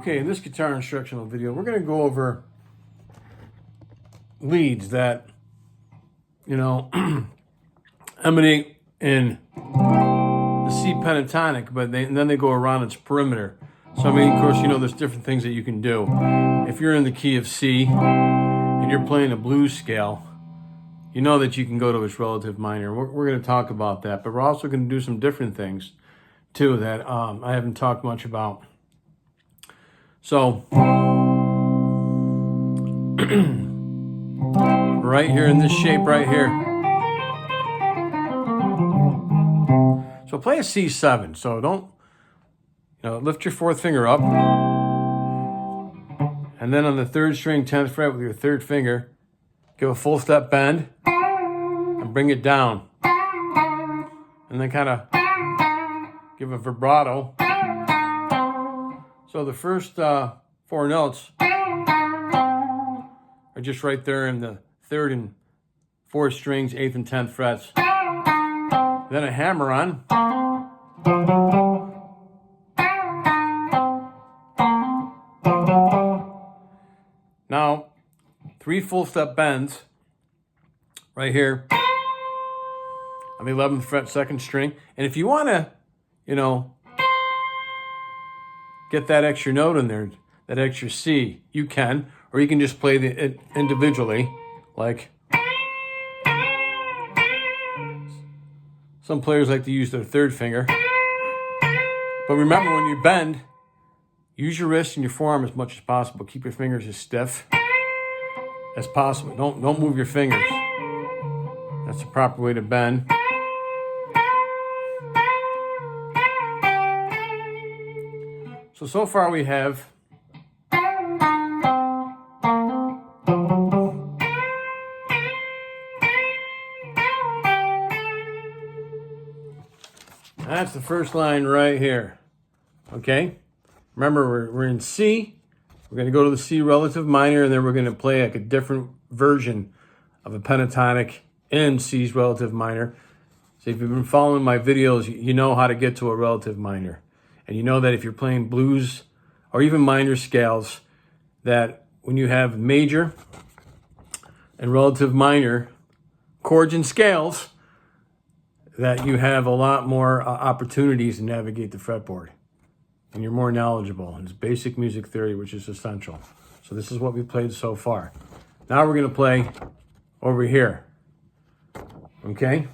Okay, in this guitar instructional video, we're going to go over leads that, emanate in the C pentatonic, but then they go around its perimeter. So, of course, there's different things that you can do. If you're in the key of C and you're playing a blues scale, you know that you can go to its relative minor. We're going to talk about that, but we're also going to do some different things, too, that I haven't talked much about. So, right here in this shape right here. So play a C7. So don't, lift your fourth finger up. And then on the third string, 10th fret with your third finger, give a full step bend and bring it down. And then kind of give a vibrato. So the first four notes are just right there in the third and fourth strings, 8th and 10th frets. Then a hammer on. Now, 3 full step bends right here on the 11th fret, 2nd string. And if you want to, get that extra note in there, that extra C, you can, or you can just play it individually, like some players like to use their third finger. But remember, when you bend, use your wrist and your forearm as much as possible. Keep your fingers as stiff as possible. Don't move your fingers. That's the proper way to bend. So far we have that's the first line right here. Okay? Remember, we're in C. We're going to go to the C relative minor, and then we're going to play like a different version of a pentatonic in C's relative minor. So if you've been following my videos, you know how to get to a relative minor. And you know that if you're playing blues or even minor scales, that when you have major and relative minor chords and scales, that you have a lot more opportunities to navigate the fretboard. And you're more knowledgeable. It's basic music theory, which is essential. So this is what we played so far. Now we're going to play over here. Okay?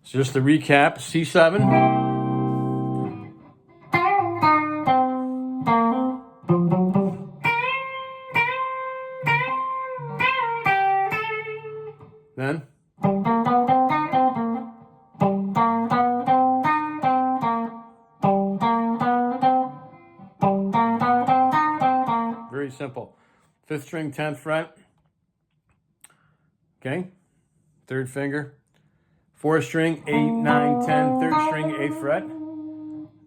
So just to recap, C7. Then very simple. 5th string, 10th fret. Okay. 3rd finger. 4th string, 8, 9, 10, 3rd string, 8th fret.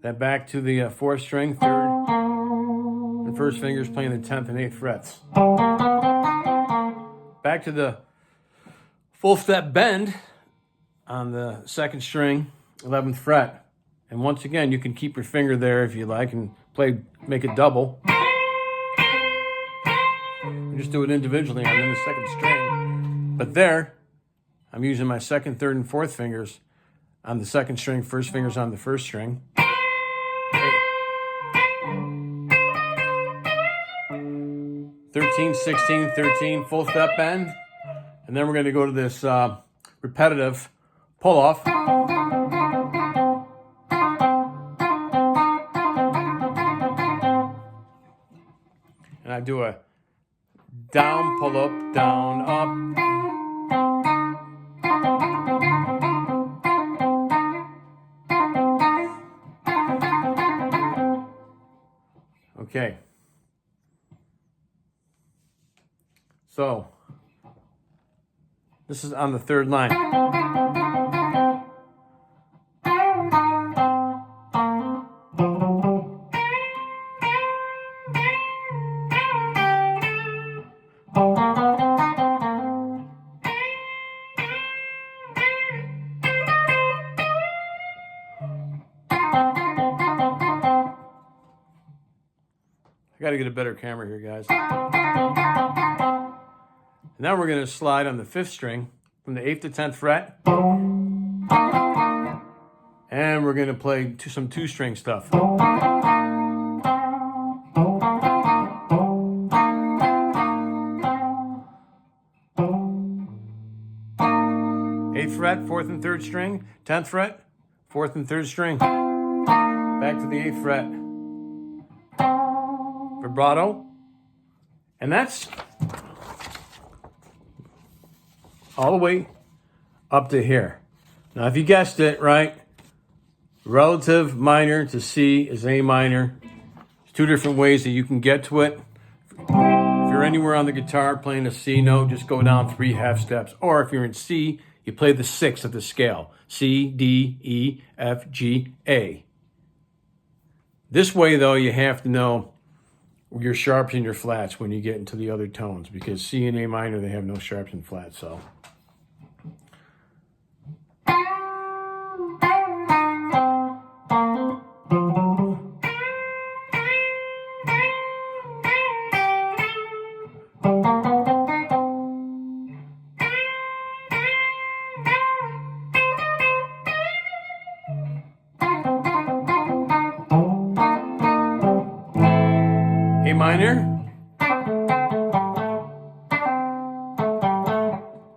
Then back to the 4th string, 3rd and 1st fingers playing the 10th and 8th frets. Back to the full step bend on the 2nd string, 11th fret. And once again, you can keep your finger there if you like and make it double. And just do it individually on the 2nd string. But there, I'm using my 2nd, 3rd, and 4th fingers on the 2nd string, 1st fingers on the 1st string. 13, 16, 13, full step bend. And then we're going to go to this repetitive pull-off. And I do a down, pull up, down, up. Okay. So, this is on the 3rd line. got to get a better camera here, guys. Now we're going to slide on the 5th string from the 8th to 10th fret. And we're going to play some 2-string stuff. 8th fret, 4th and 3rd string. 10th fret, 4th and 3rd string. Back to the 8th fret. Vibrato. And that's all the way up to here. Now, if you guessed it right, relative minor to C is A minor. There's 2 different ways that you can get to it. If you're anywhere on the guitar playing a C note, just go down 3 half steps. Or if you're in C, you play the 6th of the scale. C, D, E, F, G, A. This way, though, you have to know your sharps and your flats when you get into the other tones, because C and A minor, they have no sharps and flats, so. A minor.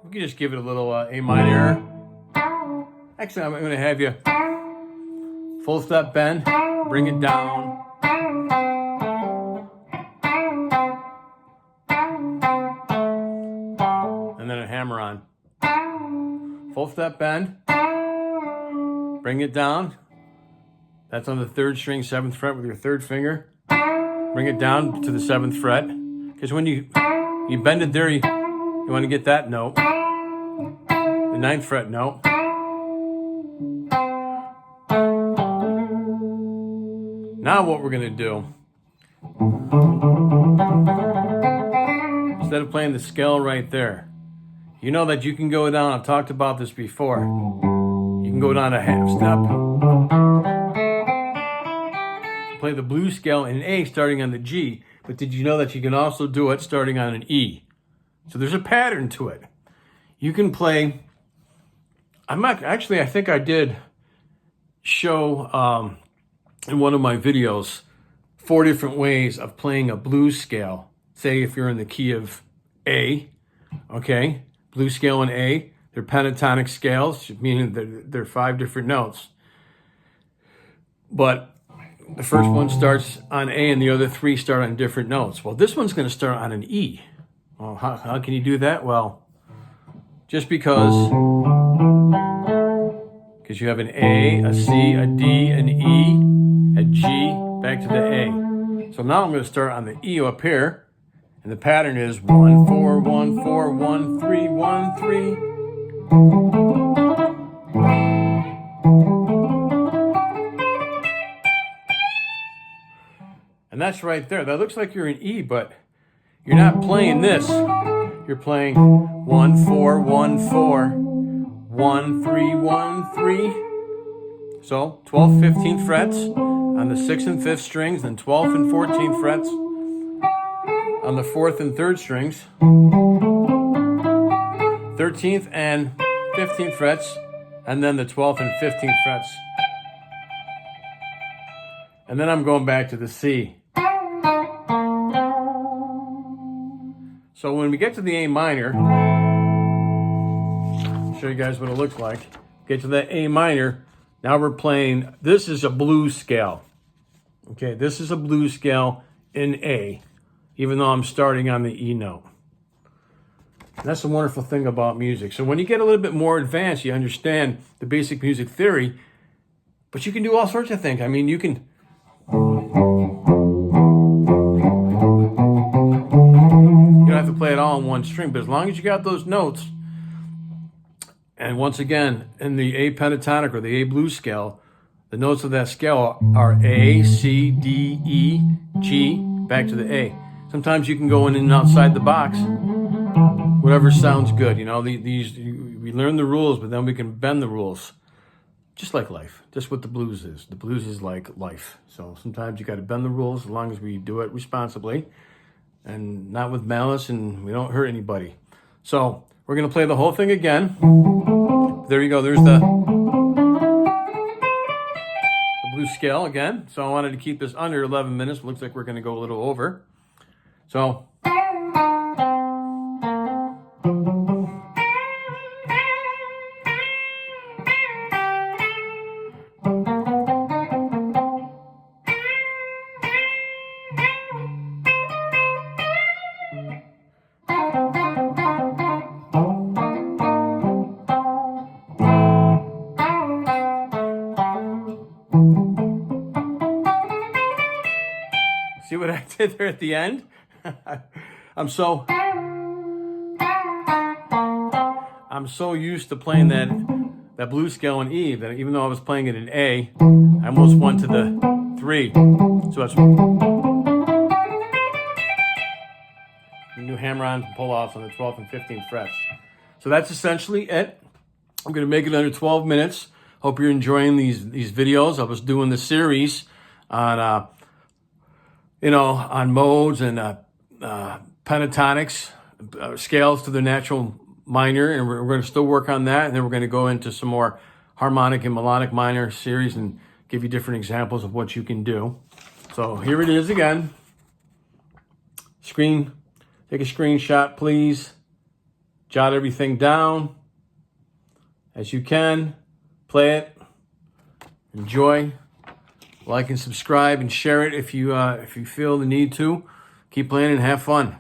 We can just give it a little A minor. Actually, I'm going to have you full step bend, bring it down. And then a hammer on. Full step bend, bring it down. That's on the 3rd string, 7th fret with your 3rd finger. Bring it down to the 7th fret, because when you bend it there, you want to get that note, the 9th fret note. Now what we're going to do, instead of playing the scale right there, you know that you can go down, I've talked about this before, you can go down a half step, play the blues scale in A starting on the G, but did you know that you can also do it starting on an E? So there's a pattern to it. You can play, I think I did show in one of my videos 4 different ways of playing a blues scale. Say if you're in the key of A, okay, blues scale in A, they're pentatonic scales, meaning they're 5 different notes. But the first one starts on A and the other 3 start on different notes. Well, this one's going to start on an E. Well, how can you do that? Well, just because you have an A, a C, a D, an E, a G, back to the A. So now I'm going to start on the E up here, and the pattern is 1, 4, 1, 4, 1, 3, 1, 3. And that's right there. That looks like you're in E, but you're not playing this. You're playing 1, 4, 1, 4, 1, 3, 1, 3. So 12th, 15th frets on the 6th and 5th strings, then 12th and 14th frets on the 4th and 3rd strings, 13th and 15th frets, and then the 12th and 15th frets. And then I'm going back to the C. So when we get to the A minor, I'll show you guys what it looks like. Get to the A minor, now we're playing, this is a blues scale. Okay, this is a blues scale in A, even though I'm starting on the E note. And that's the wonderful thing about music. So when you get a little bit more advanced, you understand the basic music theory, but you can do all sorts of things. I mean, you can... You don't have to play it all on one string, but as long as you got those notes, and once again, in the A pentatonic or the A blues scale, the notes of that scale are A, C, D, E, G, back to the A. Sometimes you can go in and outside the box, whatever sounds good. You know, we learn the rules, but then we can bend the rules. just like life, just what the blues is. The blues is like life. So sometimes you got to bend the rules as long as we do it responsibly and not with malice and we don't hurt anybody. So we're going to play the whole thing again. There you go. There's the blues scale again. So I wanted to keep this under 11 minutes. Looks like we're going to go a little over. So see what I did there at the end? I'm so used to playing that blues scale in E that even though I was playing it in A, I almost went to the 3. So that's you do hammer-ons and pull-offs on the 12th and 15th frets. So that's essentially it. I'm going to make it under 12 minutes. Hope you're enjoying these videos. I was doing the series on on modes and pentatonics, scales to the natural minor, and we're going to still work on that, and then we're going to go into some more harmonic and melodic minor series and give you different examples of what you can do. So here it is again. Take a screenshot, please. Jot everything down as you can. Play it. Enjoy. Like and subscribe and share it if you feel the need to. Keep playing and have fun.